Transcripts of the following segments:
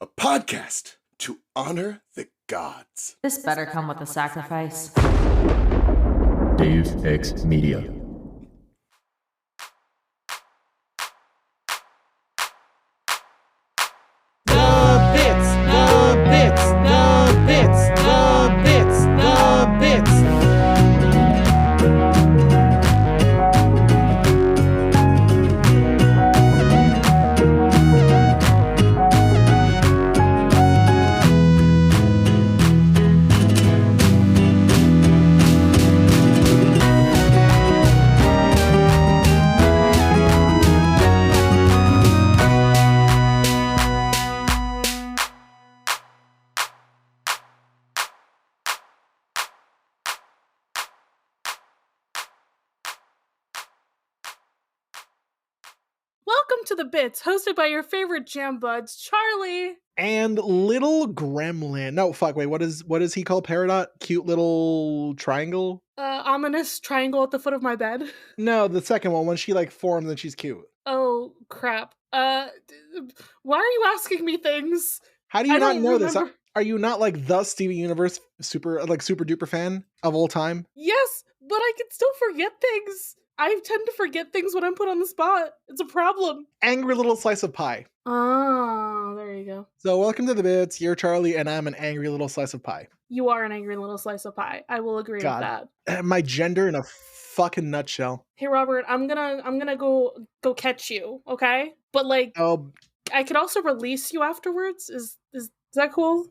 a podcast to honor the gods. This better come with a sacrifice. Dave X Media. The bits. Welcome to The Bits, hosted by your favorite jam buds, Charlie. And little gremlin. No, fuck, wait, what is he called? Peridot? Cute little triangle? Ominous triangle at the foot of my bed. No, the second one, when she forms and she's cute. Oh, crap. Why are you asking me things? How do you I not don't know this? remember. Are you not the Steven Universe super duper fan of all time? Yes, but I can still forget things. I tend to forget things when I'm put on the spot. It's a problem. Angry little slice of pie. Oh, there you go. So welcome to The Bits. You're Charlie and I'm an angry little slice of pie. You are an angry little slice of pie. I will agree with God. that. My gender in a fucking nutshell. Hey, Robert, I'm gonna go catch you, okay? But Oh, I could also release you afterwards. Is that cool?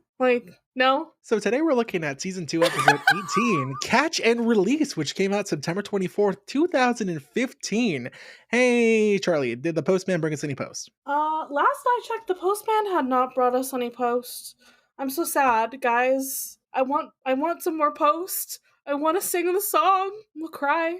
No? so today we're looking at season 2, episode 18, Catch and Release, which came out September 24th, 2015. Hey, Charlie, did the postman bring us any post? Last I checked, the postman had not brought us any post. I'm so sad, guys. I want some more post. I want to sing the song. We'll cry.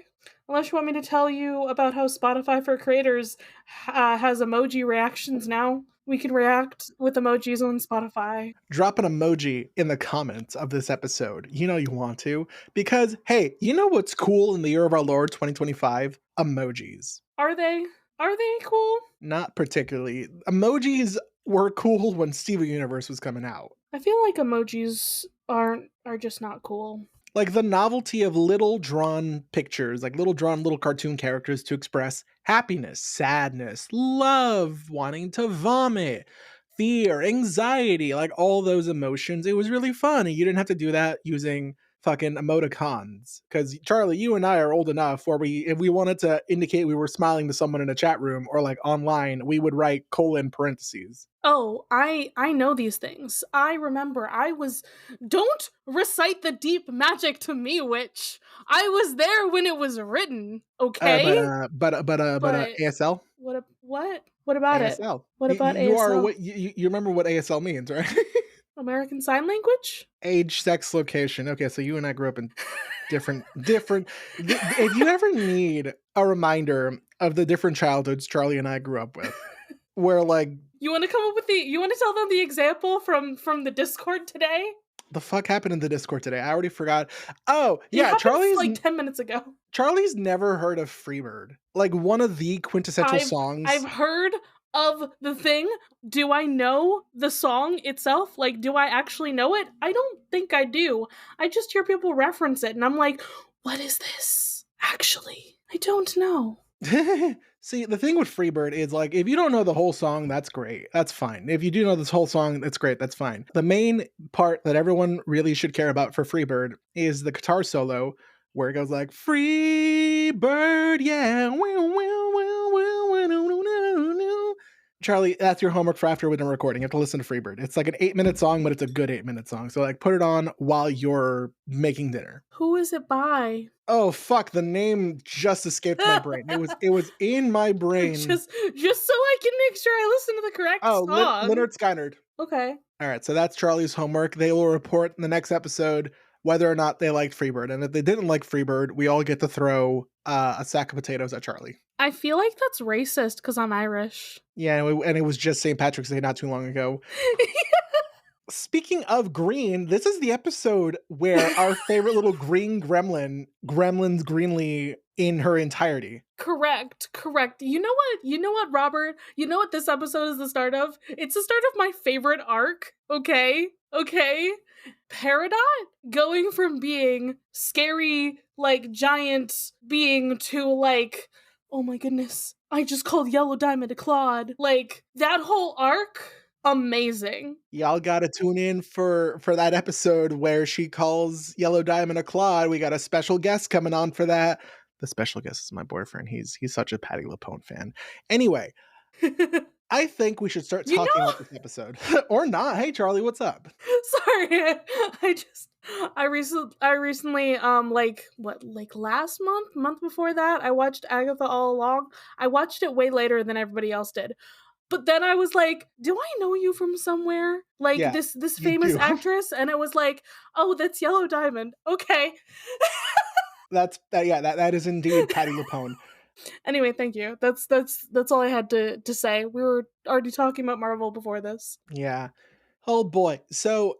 Unless you want me to tell you about how Spotify for Creators has emoji reactions now. We can react with emojis on Spotify. Drop an emoji in the comments of this episode. You know you want to. Because, hey, you know what's cool in the year of our Lord 2025? Emojis. Are they cool? Not particularly. Emojis were cool when Steven Universe was coming out. I feel like emojis are just not cool. The novelty of little drawn pictures, little cartoon characters to express happiness, sadness, love, wanting to vomit, fear, anxiety, all those emotions. It was really fun. And you didn't have to do that using fucking emoticons. Because, Charlie, you and I are old enough where if we wanted to indicate we were smiling to someone in a chat room or online, we would write parentheses. Oh, I know these things. I remember don't recite the deep magic to me, witch. I was there when it was written, okay? But ASL? What about ASL. it? What about ASL? You remember what ASL means, right? American Sign Language? Age, sex, location. Okay, so you and I grew up in different. If you ever need a reminder of the different childhoods Charlie and I grew up with, where you want to come up with you want to tell them the example from the Discord today? The fuck happened in the Discord today? I already forgot. Oh, yeah, Charlie's 10 minutes ago. Charlie's never heard of Freebird. One of the quintessential songs. I've heard of the thing. Do I know the song itself? Do I actually know it? I don't think I do. I just hear people reference it and I'm like, what is this? Actually, I don't know. See, the thing with Freebird is if you don't know the whole song, that's great. That's fine. If you do know this whole song, that's great. That's fine. The main part that everyone really should care about for Freebird is the guitar solo where it goes Freebird, yeah. Charlie, that's your homework for after we're done recording. You have to listen to Freebird. It's an 8-minute song, but it's a good 8-minute song. So put it on while you're making dinner. Who is it by? Oh fuck! The name just escaped my brain. It was in my brain. Just so I can make sure I listen to the correct song. Leonard Skynyrd. Okay. All right, so that's Charlie's homework. They will report in the next episode whether or not they liked Freebird, and if they didn't like Freebird, we all get to throw a sack of potatoes at Charlie. I feel like that's racist because I'm Irish. Yeah, and it was just St. Patrick's Day not too long ago. Speaking of green, this is the episode where our favorite little green gremlins greenly in her entirety. Correct. You know what? Robert? You know what this episode is the start of? It's the start of my favorite arc. Okay. Peridot going from being scary, like giant being to like, oh my goodness, I just called Yellow Diamond a Claude. Like that whole arc, amazing. Y'all gotta tune in for that episode where she calls Yellow Diamond a Claude. We got a special guest coming on for that. The special guest is my boyfriend. He's such a Patti LuPone fan. Anyway, I think we should start talking about this episode. Or not. Hey Charlie, what's up? Sorry. I recently like last month before that, I watched Agatha All Along. I watched it way later than everybody else did. But then I was like, do I know you from somewhere? Like Yeah, this you famous do. actress? And it was like, oh, that's Yellow Diamond. Okay. That is indeed Patti LuPone. Anyway, thank you. That's all I had to say. We were already talking about Marvel before this. Yeah. Oh boy. So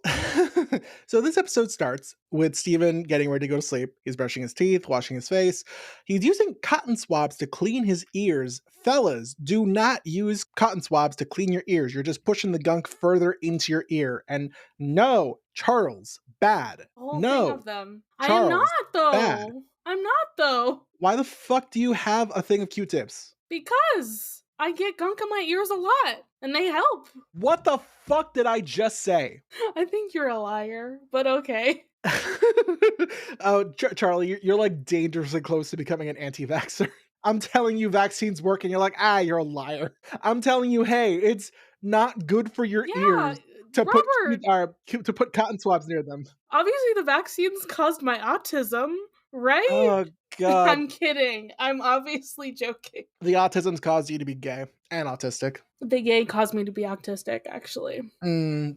so this episode starts with Steven getting ready to go to sleep. He's brushing his teeth, washing his face. He's using cotton swabs to clean his ears. Fellas, do not use cotton swabs to clean your ears. You're just pushing the gunk further into your ear. And no, Charles, bad. The whole No, thing of them. Charles, I am not though. bad. I'm not though. Why the fuck do you have a thing of Q-tips? Because I get gunk in my ears a lot, and they help. What the fuck did I just say? I think you're a liar, but okay. Oh, Charlie, you're like dangerously close to becoming an anti-vaxxer. I'm telling you vaccines work and you're like, you're a liar. I'm telling you, hey, it's not good for your ears to Robert, to put cotton swabs near them. Obviously the vaccines caused my autism, right? Oh god. I'm kidding. I'm obviously joking. The autism's caused you to be gay and autistic. The gay caused me to be autistic, actually.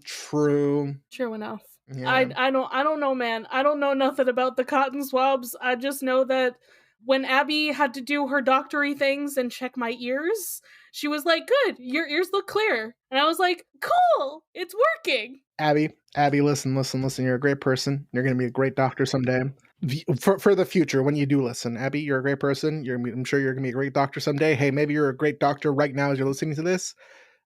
True. True enough. Yeah. I don't know, man. I don't know nothing about the cotton swabs. I just know that when Abby had to do her doctory things and check my ears, she was like, good, your ears look clear. And I was like, cool, it's working. Abby, listen. You're a great person. You're going to be a great doctor someday. For the future, when you do listen, Abby, you're a great person. I'm sure you're going to be a great doctor someday. Hey, maybe you're a great doctor right now as you're listening to this.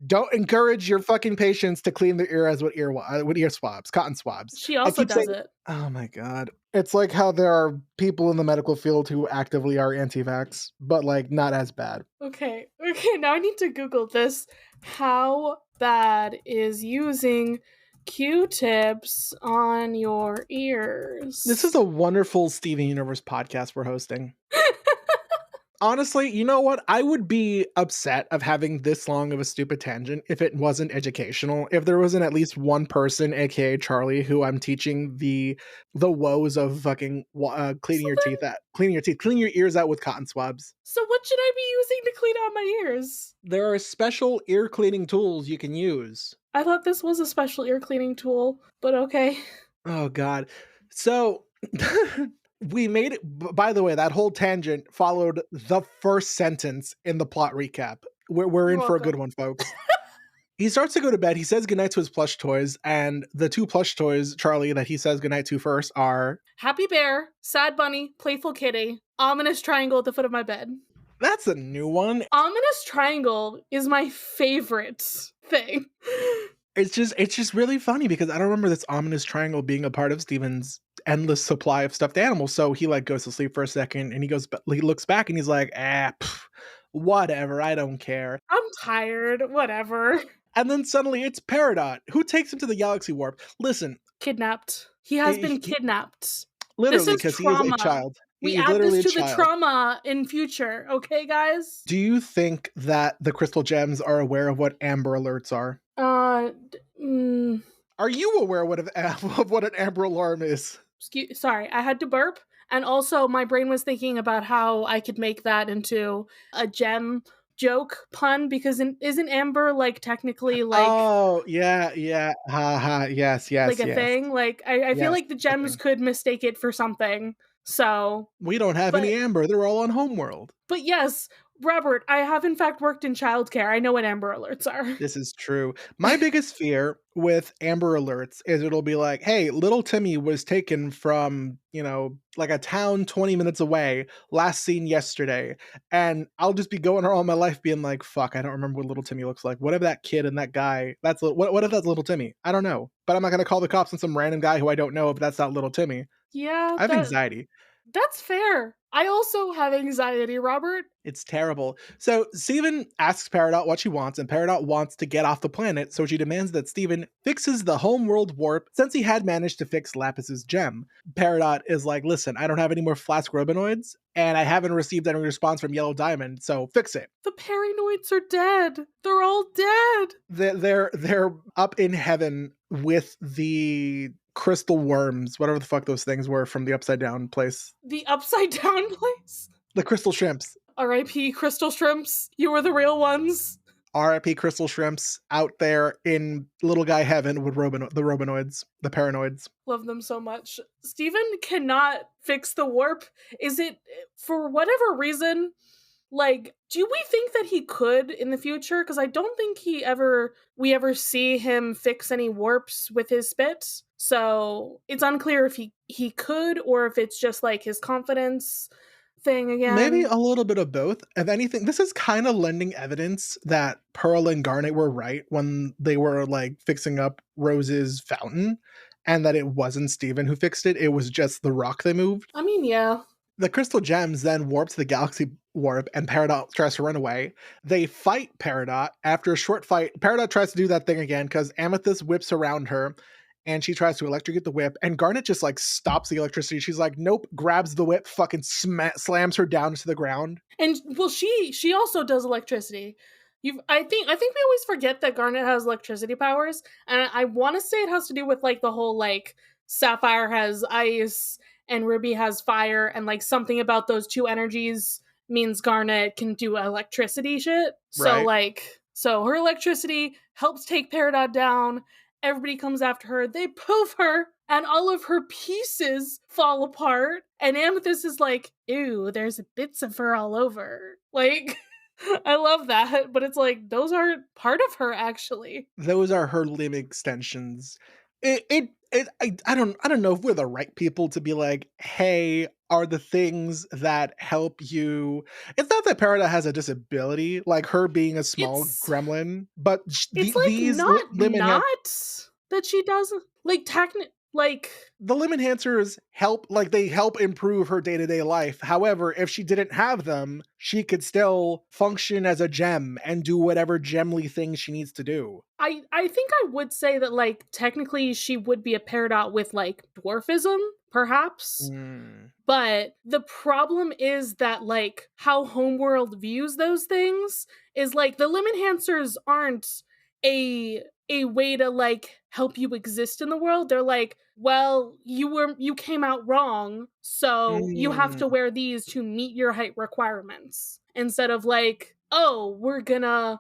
Don't encourage your fucking patients to clean their ears with ear swabs, cotton swabs. She also does it. Oh my god. It's like how there are people in the medical field who actively are anti-vax, but like not as bad. Okay, now I need to Google this. How bad is using Q-tips on your ears? This is a wonderful Steven Universe podcast we're hosting. Honestly, you know what? I would be upset of having this long of a stupid tangent if it wasn't educational. If there wasn't at least one person, aka Charlie, who I'm teaching the woes of fucking cleaning your ears out with cotton swabs. So what should I be using to clean out my ears? There are special ear cleaning tools you can use. I thought this was a special ear cleaning tool, but okay. Oh god. So we made it. By the way, that whole tangent followed the first sentence in the plot recap. We're in for a good one, folks. He starts to go to bed. He says goodnight to his plush toys, and the two plush toys, Charlie, that he says goodnight to first are Happy Bear, Sad Bunny, Playful Kitty, Ominous Triangle at the foot of my bed. That's a new one. Ominous Triangle is my favorite thing. It's just really funny because I don't remember this ominous triangle being a part of Steven's endless supply of stuffed animals. So he like goes to sleep for a second and he looks back and he's like, whatever, I don't care. I'm tired, whatever. And then suddenly it's Peridot who takes him to the galaxy warp. Listen. Kidnapped. He has been kidnapped. Literally, because he is a child. We add this to the trauma in future, okay, guys? Do you think that the crystal gems are aware of what Amber Alerts are? Are you aware of what an Amber Alarm is? Sorry, I had to burp. And also, my brain was thinking about how I could make that into a gem joke pun, because isn't Amber like technically like... Oh, yeah, haha, yes. Like a thing? Like, I feel like the gems could mistake it for something. So we don't have any Amber. They're all on Homeworld. But yes, Robert, I have in fact worked in childcare. I know what Amber Alerts are. This is true. My biggest fear with Amber Alerts is it'll be like, hey, little Timmy was taken from, like a town 20 minutes away, last seen yesterday. And I'll just be going all my life being like, fuck, I don't remember what little Timmy looks like. What if that kid and that guy, what if that's little Timmy? I don't know. But I'm not going to call the cops on some random guy who I don't know if that's not little Timmy. Yeah, I have anxiety. that's fair. I also have anxiety, Robert. It's terrible. So Steven asks Peridot what she wants, and Peridot wants to get off the planet, so she demands that Steven fixes the homeworld warp since he had managed to fix Lapis's gem. Peridot is like, listen, I don't have any more flask robinoids, and I haven't received any response from Yellow Diamond, so fix it. The paranoids are dead. They're all dead. They're up in heaven with the crystal worms, whatever the fuck those things were from the Upside Down place. The Upside Down place? The crystal shrimps. R.I.P. Crystal Shrimps. You were the real ones. R.I.P. crystal shrimps out there in little guy heaven with the robinoids, the paranoids. Love them so much. Steven cannot fix the warp. Is it, for whatever reason, like, do we think that he could in the future? Because I don't think we ever see him fix any warps with his spit. So it's unclear if he could, or if it's just like his confidence thing again. Maybe a little bit of both. If anything, this is kind of lending evidence that Pearl and Garnet were right when they were like fixing up Rose's fountain, and that it wasn't Steven who fixed it. It was just the rock they moved. I mean, yeah. The crystal gems then warp to the galaxy warp, and Peridot tries to run away. They fight Peridot. After a short fight, Peridot tries to do that thing again because Amethyst whips around her, and she tries to electrocute the whip, and Garnet just like stops the electricity. She's like, nope, grabs the whip, fucking slams her down to the ground. And well, she also does electricity. I think we always forget that Garnet has electricity powers, and I want to say it has to do with like the whole like Sapphire has ice and Ruby has fire, and like something about those two energies means Garnet can do electricity shit. Right. So her electricity helps take Peridot down. Everybody comes after her. They poof her, and all of her pieces fall apart. And Amethyst is like, ew, there's bits of her all over. Like, I love that. But it's like, those aren't part of her, actually. Those are her limb extensions. I don't know if we're the right people to be like, hey, are the things that help you. It's not that Peridot has a disability, like her being a small gremlin, but it's like these not limb that she doesn't like the limb enhancers help, like they help improve her day-to-day life. However, if she didn't have them, she could still function as a gem and do whatever gemly things she needs to do. I think I would say that like technically she would be a Peridot with like dwarfism, perhaps. But the problem is that like how Homeworld views those things is like the limb enhancers aren't a way to like help you exist in the world. They're like, well, you came out wrong, so you have to wear these to meet your height requirements. Instead of like, oh, we're gonna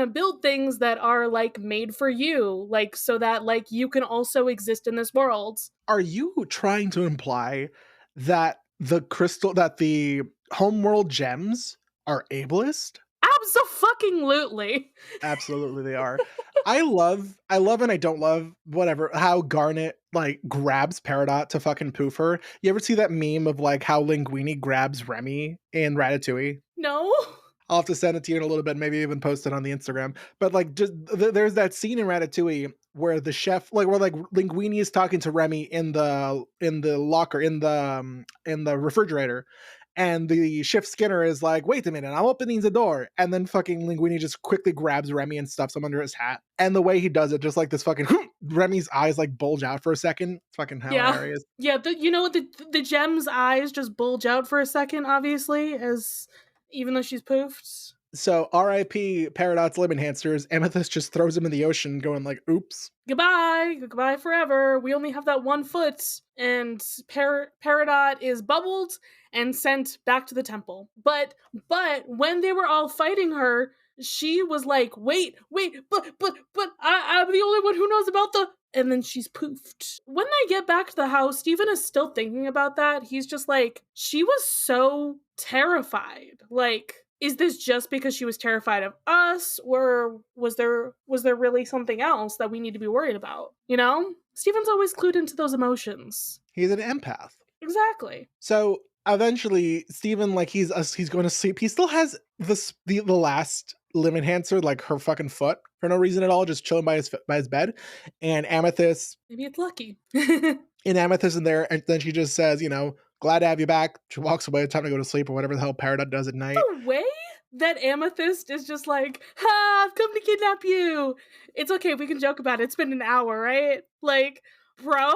build things that are like made for you, like so that like you can also exist in this world. Are you trying to imply that the Homeworld gems are ableist? Abso-fucking-lutely. Absolutely they are. I love and I don't love whatever how Garnet like grabs Peridot to fucking poof her. You ever see that meme of like how Linguini grabs Remy in Ratatouille? No. I'll have to send it to you in a little bit, maybe even post it on the Instagram. But like, just there's that scene in Ratatouille where the chef, like, where like Linguini is talking to Remy in the locker in the refrigerator, and the chef Skinner is like, "Wait a minute, I'm opening the door," and then fucking Linguini just quickly grabs Remy and stuffs him under his hat. And the way he does it, just like this fucking Remy's eyes like bulge out for a second. It's fucking hilarious. Yeah, the gem's eyes just bulge out for a second, obviously, as even though she's poofed. So R.I.P. Peridot's limb enhancers. Amethyst just throws him in the ocean, going like, "Oops, goodbye forever. We only have that 1 foot." And Peridot is bubbled and sent back to the temple. But when they were all fighting her, she was like, wait, but I'm the only one who knows about the. And then she's poofed. When they get back to the house, Steven is still thinking about that. He's just like, she was so terrified. Like, is this just because she was terrified of us, or was there really something else that we need to be worried about? You know? Steven's always clued into those emotions. He's an empath. Exactly. So eventually, Steven, like, he's going to sleep. He still has the last limb enhancer, like her fucking foot, for no reason at all, just chilling by his bed. And Amethyst, Maybe it's lucky. in there, and then she just says, you know, glad to have you back. She walks away, time to go to sleep, or whatever the hell Peridot does at night. The way that Amethyst is just like, ha, I've come to kidnap you. It's okay, we can joke about it. It's been an hour, right? Like, bro?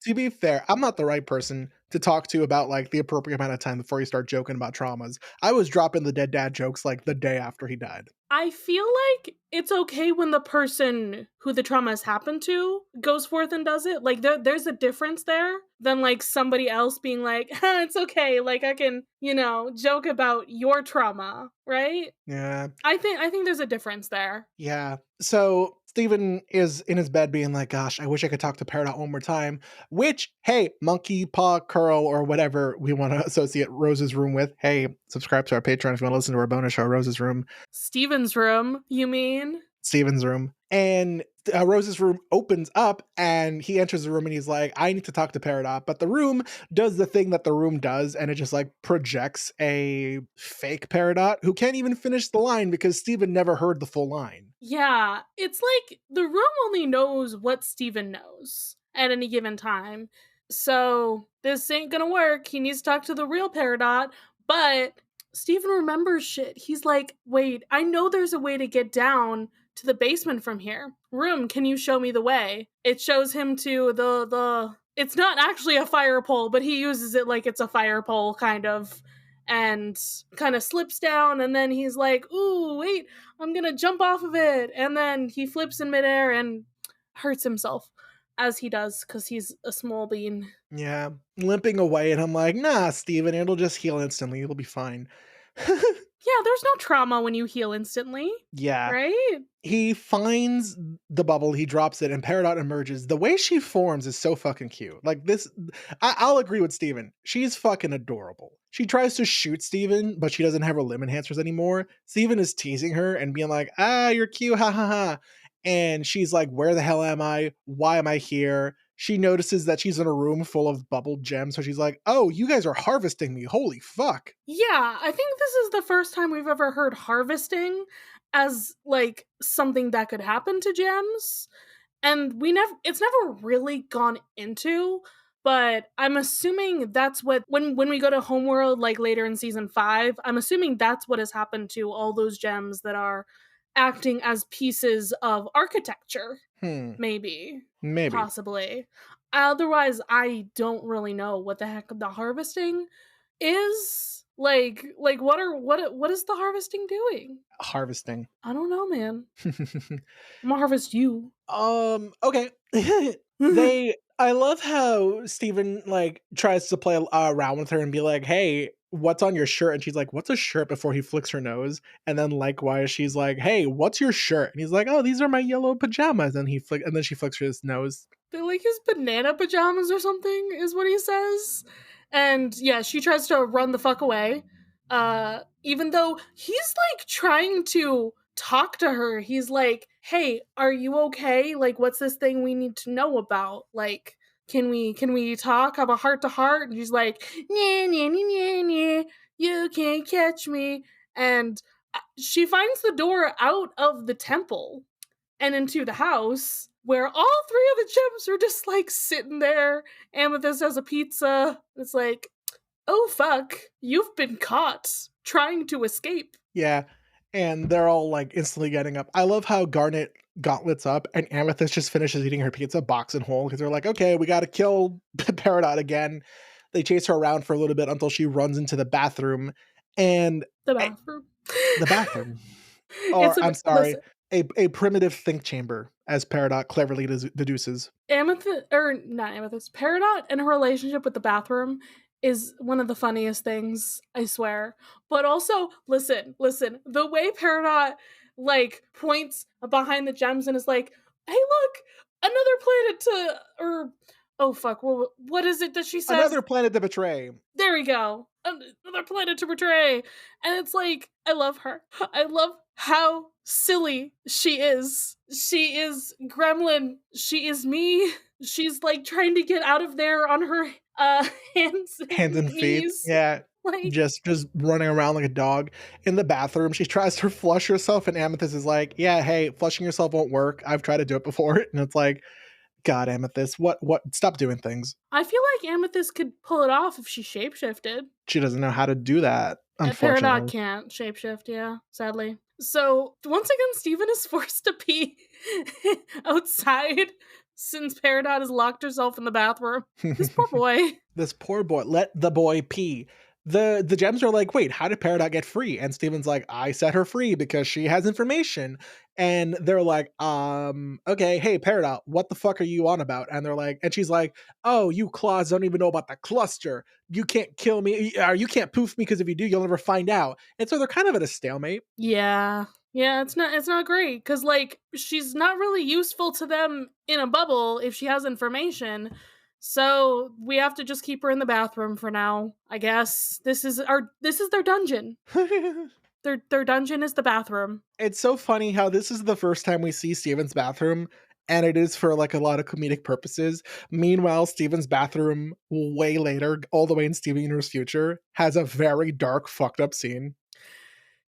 To be fair, I'm not the right person to talk to about like the appropriate amount of time before you start joking about traumas. I was dropping the dead dad jokes like the day after he died. I feel like it's okay when the person who the trauma has happened to goes forth and does it. Like, there's a difference there than like somebody else being like, it's okay, like I can, you know, joke about your trauma, right? Yeah. I think there's a difference there. Yeah. So Steven is in his bed being like, gosh, I wish I could talk to Peridot one more time. Which, hey, monkey paw curl or whatever we want to associate Rose's room with. Hey, subscribe to our Patreon if you want to listen to our bonus show, Rose's Room. Steven's room, you mean? Steven's room. And Rose's room opens up and he enters the room and he's like, I need to talk to Peridot. But the room does the thing that the room does, and it just like projects a fake Peridot who can't even finish the line because Steven never heard the full line. Yeah, it's like the room only knows what Steven knows at any given time. So this ain't gonna work. He needs to talk to the real Peridot, but Steven remembers shit. He's like, wait, I know there's a way to get down to the basement from here. Room, can you show me the way? It shows him to the it's not actually a fire pole, but he uses it like it's a fire pole, kind of, and kind of slips down, and then he's like, ooh, wait, I'm gonna jump off of it, and then he flips in midair and hurts himself, as he does, because he's a small bean. Yeah, limping away, and I'm like, nah, Steven, it'll just heal instantly. It'll be fine. Yeah, there's no trauma when you heal instantly, Yeah. right? He finds the bubble, he drops it, and Peridot emerges. The way she forms is so fucking cute. Like this, I'll agree with Steven. She's fucking adorable. She tries to shoot Steven, but she doesn't have her limb enhancers anymore. Steven is teasing her and being like, you're cute, ha ha ha. And she's like, where the hell am I? Why am I here? She notices that she's in a room full of bubbled gems, so she's like, oh, you guys are harvesting me. Holy fuck. Yeah, I think this is the first time we've ever heard harvesting as like something that could happen to gems. And it's never really gone into, but I'm assuming that's what when we go to Homeworld like later in season 5, I'm assuming that's what has happened to all those gems that are acting as pieces of architecture. Maybe. Possibly. Otherwise, I don't really know what the heck the harvesting is. Like what is the harvesting doing? Harvesting. I don't know, man. I'm gonna harvest you. Okay. I love how Steven like tries to play around with her and be like, hey, what's on your shirt? And she's like, what's a shirt, before he flicks her nose. And then likewise, she's like, hey, what's your shirt? And he's like, oh, these are my yellow pajamas. And then she flicks his nose. They're like his banana pajamas or something, is what he says. And yeah, she tries to run the fuck away. Even though he's like trying to talk to her. He's like, hey, are you okay? Like, what's this thing we need to know about? Like, can we talk? Have a heart to heart? And she's like, nah, nah, nah, nah, nah, you can't catch me. And she finds the door out of the temple and into the house, where all 3 of the gems are just like sitting there. Amethyst has a pizza. It's like, oh fuck, you've been caught trying to escape. Yeah. And they're all like instantly getting up. I love how Garnet gauntlets up and Amethyst just finishes eating her pizza box and whole, because they're like, okay, we got to kill Peridot again. They chase her around for a little bit until she runs into the bathroom. And the bathroom. The bathroom. Or I'm sorry, a primitive think chamber, as Peridot cleverly deduces. Peridot and her relationship with the bathroom is one of the funniest things, I swear. But also, listen, the way Peridot like points behind the gems and is like, hey look, another planet Oh fuck! What is it that she says? Another planet to betray. There we go. Another planet to betray. And it's like, I love her. I love how silly she is. She is Gremlin. She is me. She's like trying to get out of there on her hands and feet. knees. Yeah. Like, Just running around like a dog. In the bathroom, she tries to flush herself, and Amethyst is like, yeah, hey, flushing yourself won't work. I've tried to do it before. And it's like, God, Amethyst, what? Stop doing things. I feel like Amethyst could pull it off if she shapeshifted. She doesn't know how to do that, Peridot unfortunately. can't shapeshift, yeah, sadly. So, once again, Steven is forced to pee outside since Peridot has locked herself in the bathroom. This poor boy. This poor boy. Let the boy pee. The gems are like, wait, how did Peridot get free? And Steven's like, I set her free because she has information. And they're like, okay, hey, Peridot, what the fuck are you on about? And they're like, and she's like, oh, you claws don't even know about the cluster. You can't kill me, or you can't poof me, because if you do, you'll never find out. And so they're kind of at a stalemate. Yeah. Yeah, it's not great, because, like, she's not really useful to them in a bubble if she has information. So we have to just keep her in the bathroom for now, I guess. This is their dungeon. Their dungeon is the bathroom. It's so funny how this is the first time we see Steven's bathroom, and it is for like a lot of comedic purposes. Meanwhile, Steven's bathroom way later, all the way in Steven Universe Future, has a very dark, fucked up scene.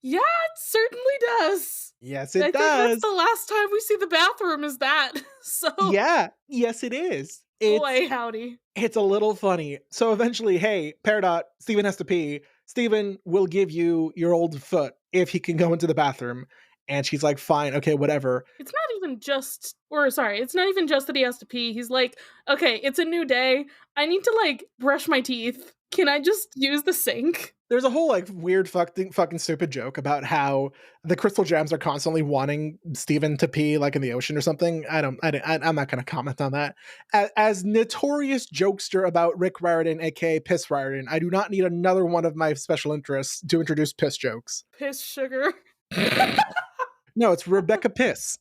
Yeah, it certainly does. Yes, it I does. think that's the last time we see the bathroom is that. So Yeah, yes, it is. boy, howdy. It's a little funny. So eventually, hey, Peridot, Steven has to pee. Steven will give you your old foot if he can go into the bathroom. And she's like, fine, okay, whatever. It's not even just that he has to pee. He's like, okay, it's a new day. I need to, like, brush my teeth. Can I just use the sink? There's a whole like weird fucking stupid joke about how the crystal gems are constantly wanting Steven to pee like in the ocean or something. I'm not going to comment on that. As notorious jokester about Rick Riordan, aka Piss Riordan, I do not need another one of my special interests to introduce piss jokes. Piss sugar. No, it's Rebecca Piss.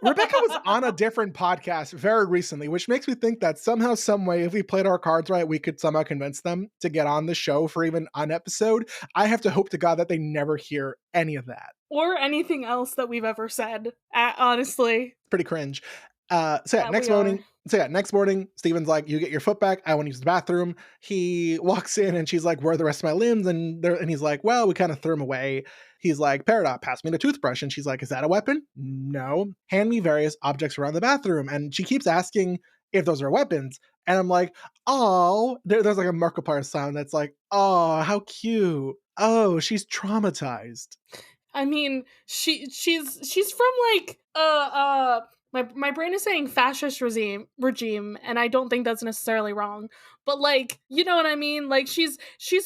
Rebecca was on a different podcast very recently, which makes me think that somehow, some way, if we played our cards right, we could somehow convince them to get on the show for even an episode. I have to hope to God that they never hear any of that. Or anything else that we've ever said, honestly. Pretty cringe. Next morning, Steven's like, you get your foot back. I want to use the bathroom. He walks in and she's like, where are the rest of my limbs? And he's like, well, we kind of threw them away. He's like, Peridot, pass me the toothbrush. And she's like, is that a weapon? No. Hand me various objects around the bathroom. And she keeps asking if those are weapons. And I'm like, oh, there's like a Markiplier sound that's like, oh, how cute. Oh, she's traumatized. I mean, she's from like my brain is saying fascist regime, and I don't think that's necessarily wrong. But like, you know what I mean? Like she's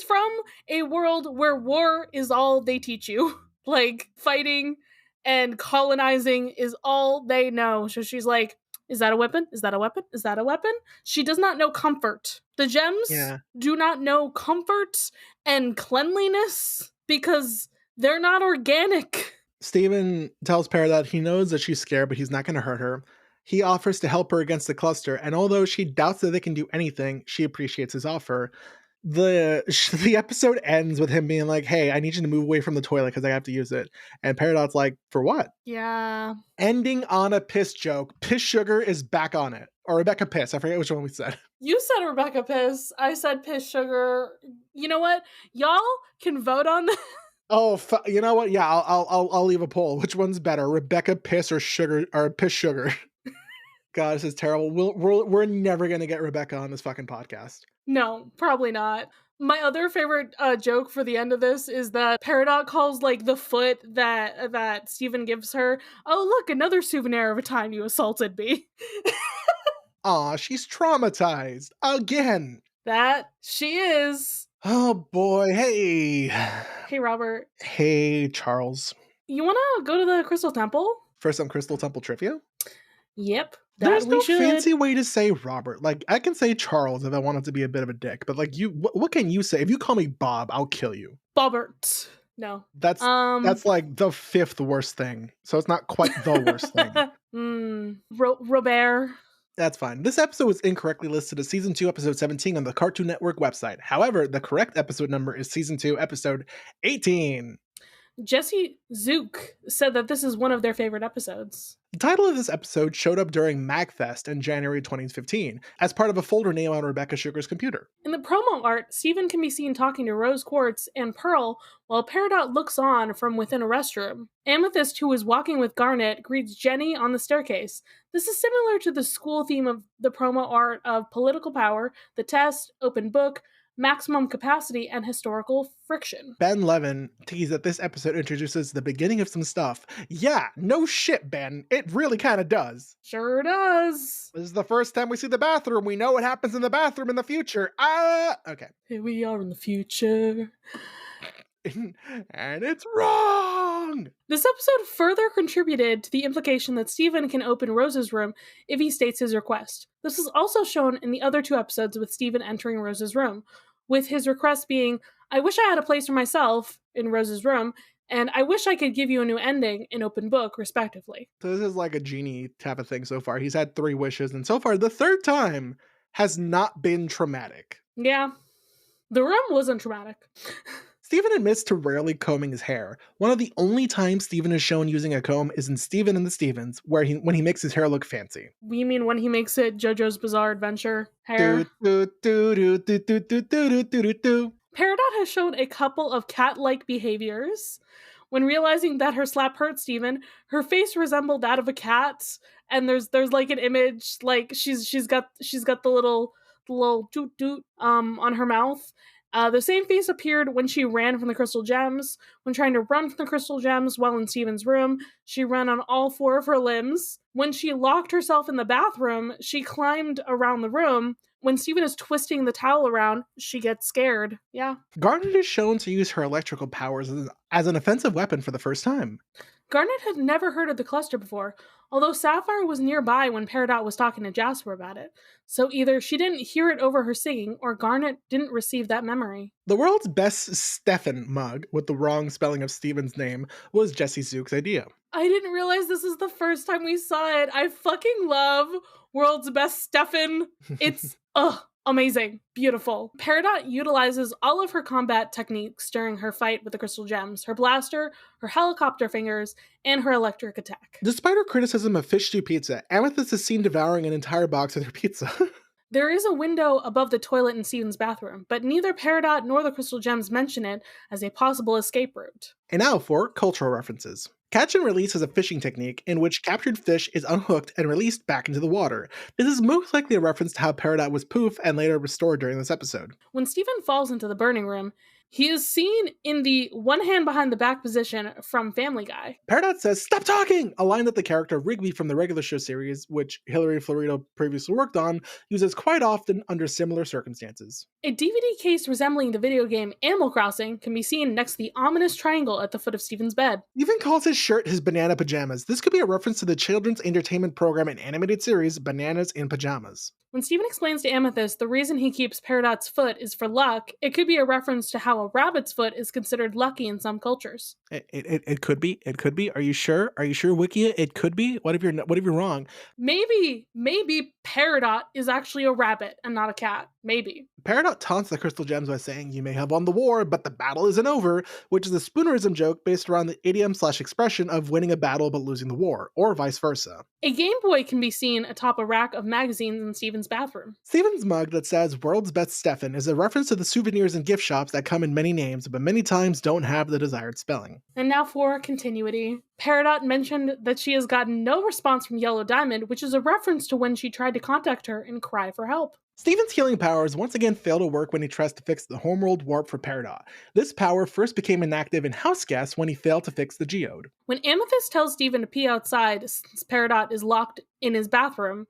from a world where war is all they teach you. Like fighting and colonizing is all they know. So she's like, is that a weapon? Is that a weapon? Is that a weapon? She does not know comfort. The gems do not know comfort and cleanliness because they're not organic. Steven tells Peridot he knows that she's scared, but he's not going to hurt her. He offers to help her against the cluster, and although she doubts that they can do anything, she appreciates his offer. The episode ends with him being like, hey, I need you to move away from the toilet because I have to use it. And Peridot's like, for what? Yeah. Ending on a piss joke. Piss Sugar is back on it. Or Rebecca Piss. I forget which one we said. You said Rebecca Piss. I said Piss Sugar. You know what? Y'all can vote on this. Oh, you know what? Yeah, I'll leave a poll. Which one's better, Rebecca Piss or Sugar or Piss Sugar? God, this is terrible. We're never gonna get Rebecca on this fucking podcast. No, probably not. My other favorite joke for the end of this is that Peridot calls like the foot that Steven gives her. Oh, look, another souvenir of a time you assaulted me. Aw, she's traumatized again. That she is. Oh boy, hey. Hey, Robert. Hey, Charles. You want to go to the Crystal Temple? For some Crystal Temple trivia? Yep. There's no fancy way to say Robert. Like, I can say Charles if I wanted to be a bit of a dick, but like, what can you say? If you call me Bob, I'll kill you. Bobbert. No. That's like the fifth worst thing. So it's not quite the worst thing. Robert. That's fine. This episode was incorrectly listed as Season 2, Episode 17 on the Cartoon Network website. However, the correct episode number is Season 2, Episode 18. Jesse Zook said that this is one of their favorite episodes. The title of this episode showed up during MagFest in January 2015 as part of a folder name on Rebecca Sugar's computer. In the promo art, Steven can be seen talking to Rose Quartz and Pearl while Peridot looks on from within a restroom. Amethyst, who is walking with Garnet, greets Jenny on the staircase. This is similar to the school theme of the promo art of political power, the test, open book, maximum capacity, and historical friction. Ben Levin teased that this episode introduces the beginning of some stuff. Yeah, no shit, Ben. It really kind of does. Sure does. This is the first time we see the bathroom. We know what happens in the bathroom in the future. Okay. Here we are in the future. And it's wrong! This episode further contributed to the implication that Steven can open Rose's room if he states his request. This is also shown in the other two episodes with Steven entering Rose's room, with his request being, I wish I had a place for myself in Rose's room, and I wish I could give you a new ending in open book, respectively. So this is like a genie type of thing so far. He's had 3 wishes, and so far the third time has not been traumatic. Yeah. The room wasn't traumatic. Steven admits to rarely combing his hair. One of the only times Steven is shown using a comb is in Steven and the Stevens, when he makes his hair look fancy. You mean when he makes it JoJo's Bizarre Adventure hair? Peridot has shown a couple of cat-like behaviors. When realizing that her slap hurt Steven, her face resembled that of a cat, and there's like an image, like she's got the little doot doot on her mouth. The same face appeared when she ran from the crystal gems. When trying to run from the crystal gems while in Steven's room, she ran on all 4 of her limbs. When she locked herself in the bathroom, she climbed around the room. When Steven is twisting the towel around, she gets scared. Yeah. Garnet is shown to use her electrical powers as an offensive weapon for the first time. Garnet had never heard of the cluster before, although Sapphire was nearby when Peridot was talking to Jasper about it. So either she didn't hear it over her singing, or Garnet didn't receive that memory. The world's best Stefan mug, with the wrong spelling of Steven's name, was Jesse Zook's idea. I didn't realize this is the first time we saw it. I fucking love World's Best Stefan. It's, amazing. Beautiful. Peridot utilizes all of her combat techniques during her fight with the crystal gems. Her blaster, her helicopter fingers, and her electric attack. Despite her criticism of fish stew pizza, Amethyst is seen devouring an entire box of her pizza. There is a window above the toilet in Steven's bathroom, but neither Peridot nor the crystal gems mention it as a possible escape route. And now for cultural references. Catch and release is a fishing technique in which captured fish is unhooked and released back into the water. This is most likely a reference to how Peridot was poof and later restored during this episode. When Steven falls into the burning room, he is seen in the one hand behind the back position from Family Guy. Peridot says, "Stop talking!" A line that the character Rigby from the regular show series, which Hilary Florido previously worked on, uses quite often under similar circumstances. A DVD case resembling the video game Animal Crossing can be seen next to the ominous triangle at the foot of Steven's bed. He even calls his shirt his banana pajamas. This could be a reference to the children's entertainment program and animated series Bananas in Pajamas. When Steven explains to Amethyst the reason he keeps Peridot's foot is for luck, it could be a reference to how a rabbit's foot is considered lucky in some cultures. It could be. It could be. Are you sure? Are you sure, Wikia? It could be. What if you're wrong? Maybe Peridot is actually a rabbit and not a cat. Maybe. Peridot taunts the crystal gems by saying, "You may have won the war, but the battle isn't over," which is a Spoonerism joke based around the idiom/expression of winning a battle but losing the war, or vice versa. A Game Boy can be seen atop a rack of magazines in Steven's bathroom. Steven's mug that says World's Best Stefan is a reference to the souvenirs and gift shops that come in many names, but many times don't have the desired spelling. And now for continuity. Peridot mentioned that she has gotten no response from Yellow Diamond, which is a reference to when she tried to contact her and cry for help. Steven's healing powers once again fail to work when he tries to fix the homeworld warp for Peridot. This power first became inactive in House Guest when he failed to fix the geode. When Amethyst tells Steven to pee outside since Peridot is locked in his bathroom,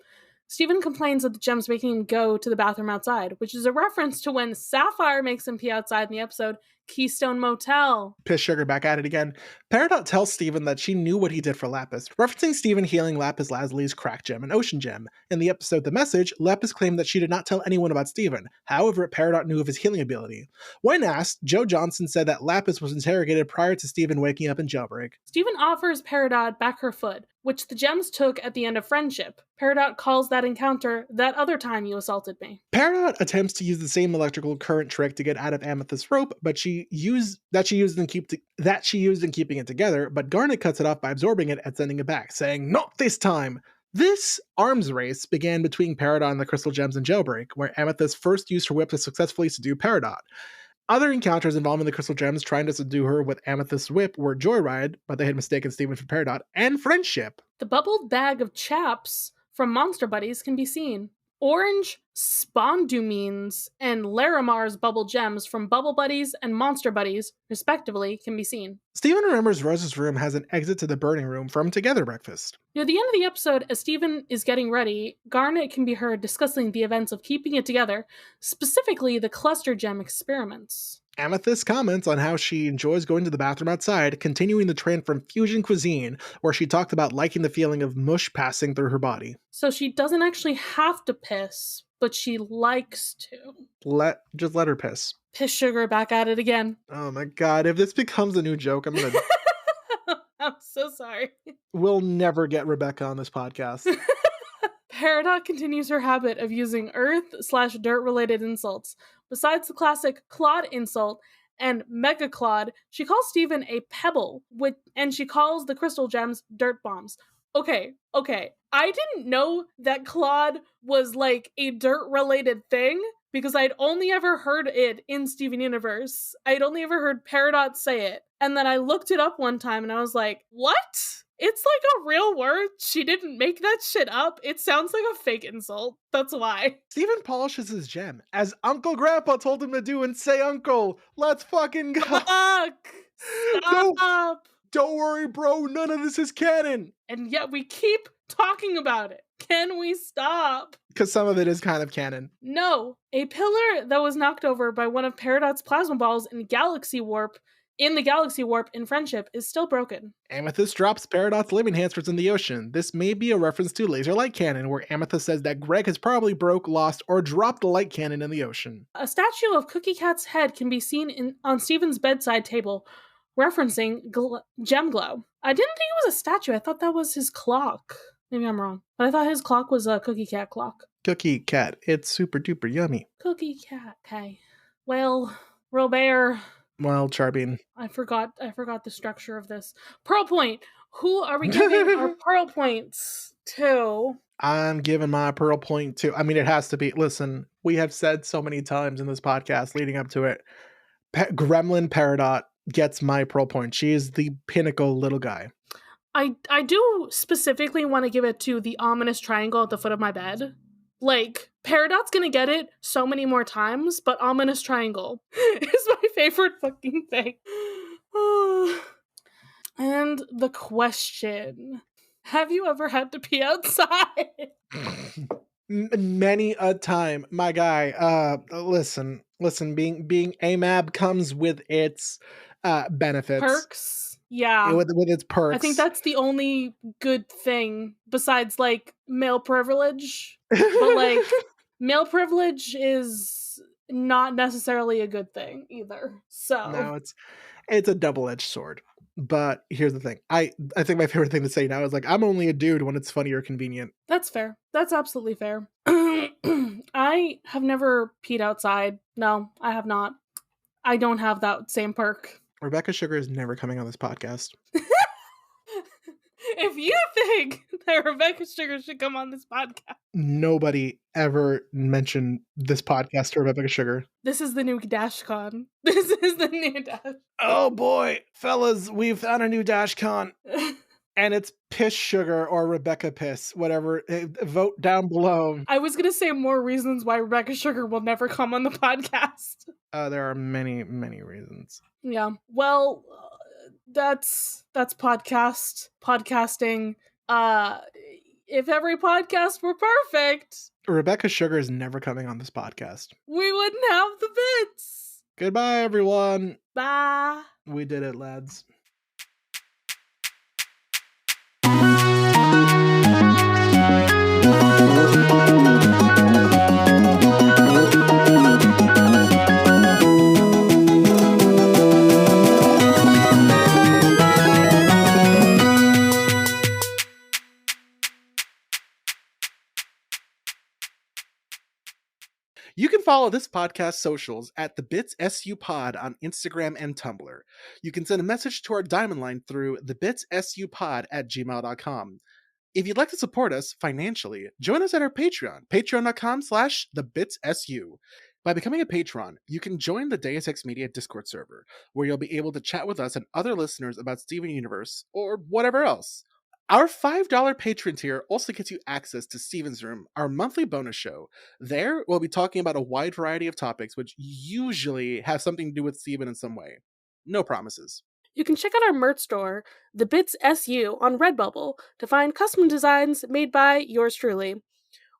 Steven complains that the gems making him go to the bathroom outside, which is a reference to when Sapphire makes him pee outside in the episode Keystone Motel. Piss Sugar back at it again. Peridot tells Steven that she knew what he did for Lapis, referencing Steven healing Lapis Lazuli's crack gem and ocean gem. In the episode The Message, Lapis claimed that she did not tell anyone about Steven. However, Peridot knew of his healing ability. When asked, Joe Johnson said that Lapis was interrogated prior to Steven waking up in jailbreak. Steven offers Peridot back her foot, which the gems took at the end of Friendship. Peridot calls that encounter "that other time you assaulted me." Peridot attempts to use the same electrical current trick to get out of Amethyst's rope, but she used in keeping it together, but Garnet cuts it off by absorbing it and sending it back, saying, "Not this time!" This arms race began between Peridot and the Crystal Gems in Jailbreak, where Amethyst first used her whip to successfully subdue Peridot. Other encounters involving the Crystal Gems trying to subdue her with Amethyst's whip were Joyride, but they had mistaken Steven for Peridot, and Friendship. The bubbled bag of chaps from Monster Buddies can be seen. Orange Spondumines and Larimar's bubble gems from Bubble Buddies and Monster Buddies, respectively, can be seen. Steven remembers Rose's room has an exit to the burning room from Together Breakfast. Near the end of the episode, as Steven is getting ready, Garnet can be heard discussing the events of keeping it together, specifically the cluster gem experiments. Amethyst comments on how she enjoys going to the bathroom outside, continuing the trend from fusion cuisine, where she talked about liking the feeling of mush passing through her body. So she doesn't actually have to piss, but she likes to. Just let her piss. Piss Sugar back at it again. Oh my god, if this becomes a new joke, I'm gonna... I'm so sorry. We'll never get Rebecca on this podcast. Peridot continues her habit of using earth/dirt-related insults. Besides the classic Claude insult and Mega Claude, she calls Steven a pebble, and she calls the crystal gems dirt bombs. Okay. I didn't know that Claude was like a dirt-related thing because I'd only ever heard it in Steven Universe. I'd only ever heard Peridot say it. And then I looked it up one time and I was like, what? It's like a real word. She didn't make that shit up. It sounds like a fake insult. That's why. Steven polishes his gem, as Uncle Grandpa told him to do, and say, "Uncle, let's fucking go." Fuck! Stop! No, don't worry, bro. None of this is canon. And yet we keep talking about it. Can we stop? Because some of it is kind of canon. No. A pillar that was knocked over by one of Peridot's plasma balls in the Galaxy Warp in Friendship is still broken. Amethyst drops Peridot's living enhancements in the ocean. This may be a reference to Laser Light Cannon, where Amethyst says that Greg has probably broke, lost, or dropped the light cannon in the ocean. A statue of Cookie Cat's head can be seen on Steven's bedside table, referencing gem glow. I didn't think it was a statue. I thought that was his clock. Maybe I'm wrong. But I thought his clock was a Cookie Cat clock. Cookie Cat. It's super duper yummy. Cookie Cat. Okay. Well, Robert. Well, Charbine. I forgot the structure of this. Pearl Point. Who are we giving our Pearl Points to? I'm giving my Pearl Point to... I mean, it has to be... Listen, we have said so many times in this podcast leading up to it, Gremlin Peridot gets my Pearl Point. She is the pinnacle little guy. I do specifically want to give it to the ominous triangle at the foot of my bed. Like, Peridot's gonna get it so many more times, but ominous triangle is my favorite fucking thing. And the question: have you ever had to pee outside? Many a time, my guy. Listen. Being AMAB comes with its benefits, Perks. Yeah. With its perks. I think that's the only good thing besides like male privilege. But like male privilege is not necessarily a good thing either. So no, it's a double-edged sword. But here's the thing. I think my favorite thing to say now is like, I'm only a dude when it's funny or convenient. That's fair. That's absolutely fair. I have never peed outside. No, I have not. I don't have that same perk. Rebecca Sugar is never coming on this podcast. If you think that Rebecca Sugar should come on this podcast. Nobody ever mentioned this podcast to Rebecca Sugar. This is the new DashCon. This is the new Dash. Oh boy, fellas, we've found a new DashCon. And it's Piss Sugar or Rebecca Piss, whatever. Vote down below. I was going to say more reasons why Rebecca Sugar will never come on the podcast. There are many, many reasons. Yeah. Well, that's podcasting. If every podcast were perfect, Rebecca Sugar is never coming on this podcast. We wouldn't have the bits. Goodbye, everyone. Bye. We did it, lads. You can follow this podcast socials at thebitssupod on Instagram and Tumblr. You can send a message to our Diamond Line through thebitssupod@gmail.com. If you'd like to support us financially, join us at our Patreon, patreon.com/thebitsu. By becoming a patron, you can join the Deus Ex Media Discord server, where you'll be able to chat with us and other listeners about Steven Universe, or whatever else. Our $5 patron tier also gets you access to Steven's Room, our monthly bonus show. There, we'll be talking about a wide variety of topics, which usually have something to do with Steven in some way. No promises. You can check out our merch store, The Bits SU, on Redbubble to find custom designs made by yours truly.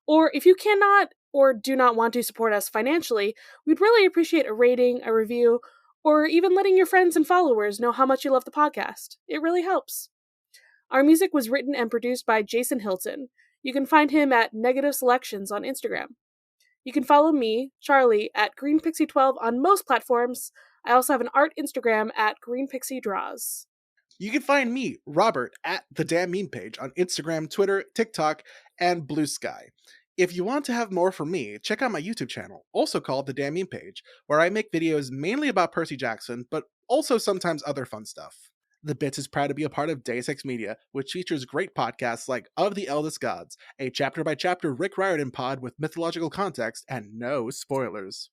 Or if you cannot or do not want to support us financially, we'd really appreciate a rating, a review, or even letting your friends and followers know how much you love the podcast. It really helps. Our music was written and produced by Jason Hilton. You can find him at Negative Selections on Instagram. You can follow me, Charlie, at GreenPixie12 on most platforms. I also have an art Instagram at GreenPixieDraws. You can find me, Robert, at the Damn Meme Page on Instagram, Twitter, TikTok, and Blue Sky. If you want to have more from me, check out my YouTube channel, also called The Damn Meme Page, where I make videos mainly about Percy Jackson, but also sometimes other fun stuff. The Bits is proud to be a part of Deus Ex Media, which features great podcasts like Of the Eldest Gods, a chapter-by-chapter Rick Riordan pod with mythological context and no spoilers.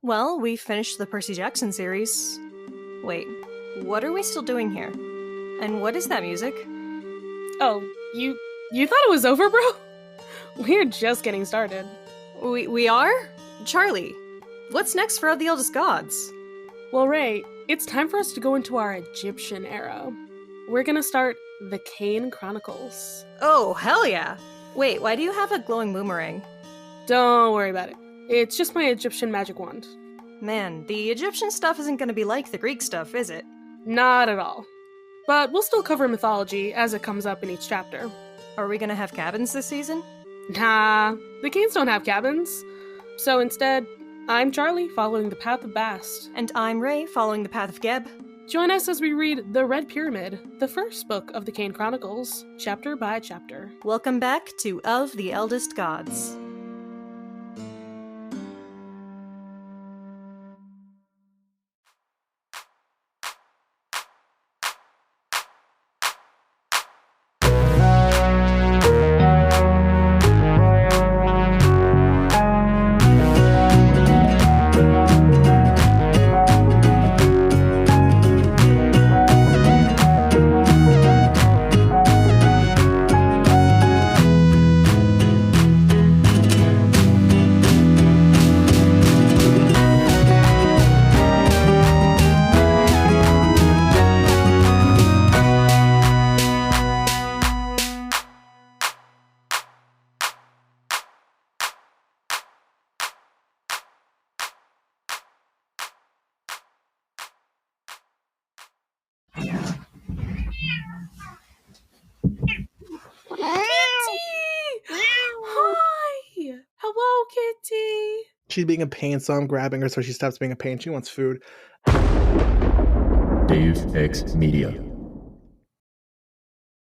Well, we finished the Percy Jackson series. Wait, what are we still doing here? And what is that music? Oh, you thought it was over, bro? We're just getting started. We are? Charlie, what's next for Of the Eldest Gods? Well, Ray, it's time for us to go into our Egyptian era. We're gonna start the Kane Chronicles. Oh, hell yeah! Wait, why do you have a glowing boomerang? Don't worry about it. It's just my Egyptian magic wand. Man, the Egyptian stuff isn't gonna be like the Greek stuff, is it? Not at all. But we'll still cover mythology as it comes up in each chapter. Are we gonna have cabins this season? Nah, the Kanes don't have cabins. So instead, I'm Charlie, following the path of Bast. And I'm Ray, following the path of Geb. Join us as we read The Red Pyramid, the first book of the Kane Chronicles, chapter by chapter. Welcome back to Of the Eldest Gods. Hi! Hello, Kitty! She's being a pain, so I'm grabbing her so she stops being a pain. She wants food. Deus Ex Media.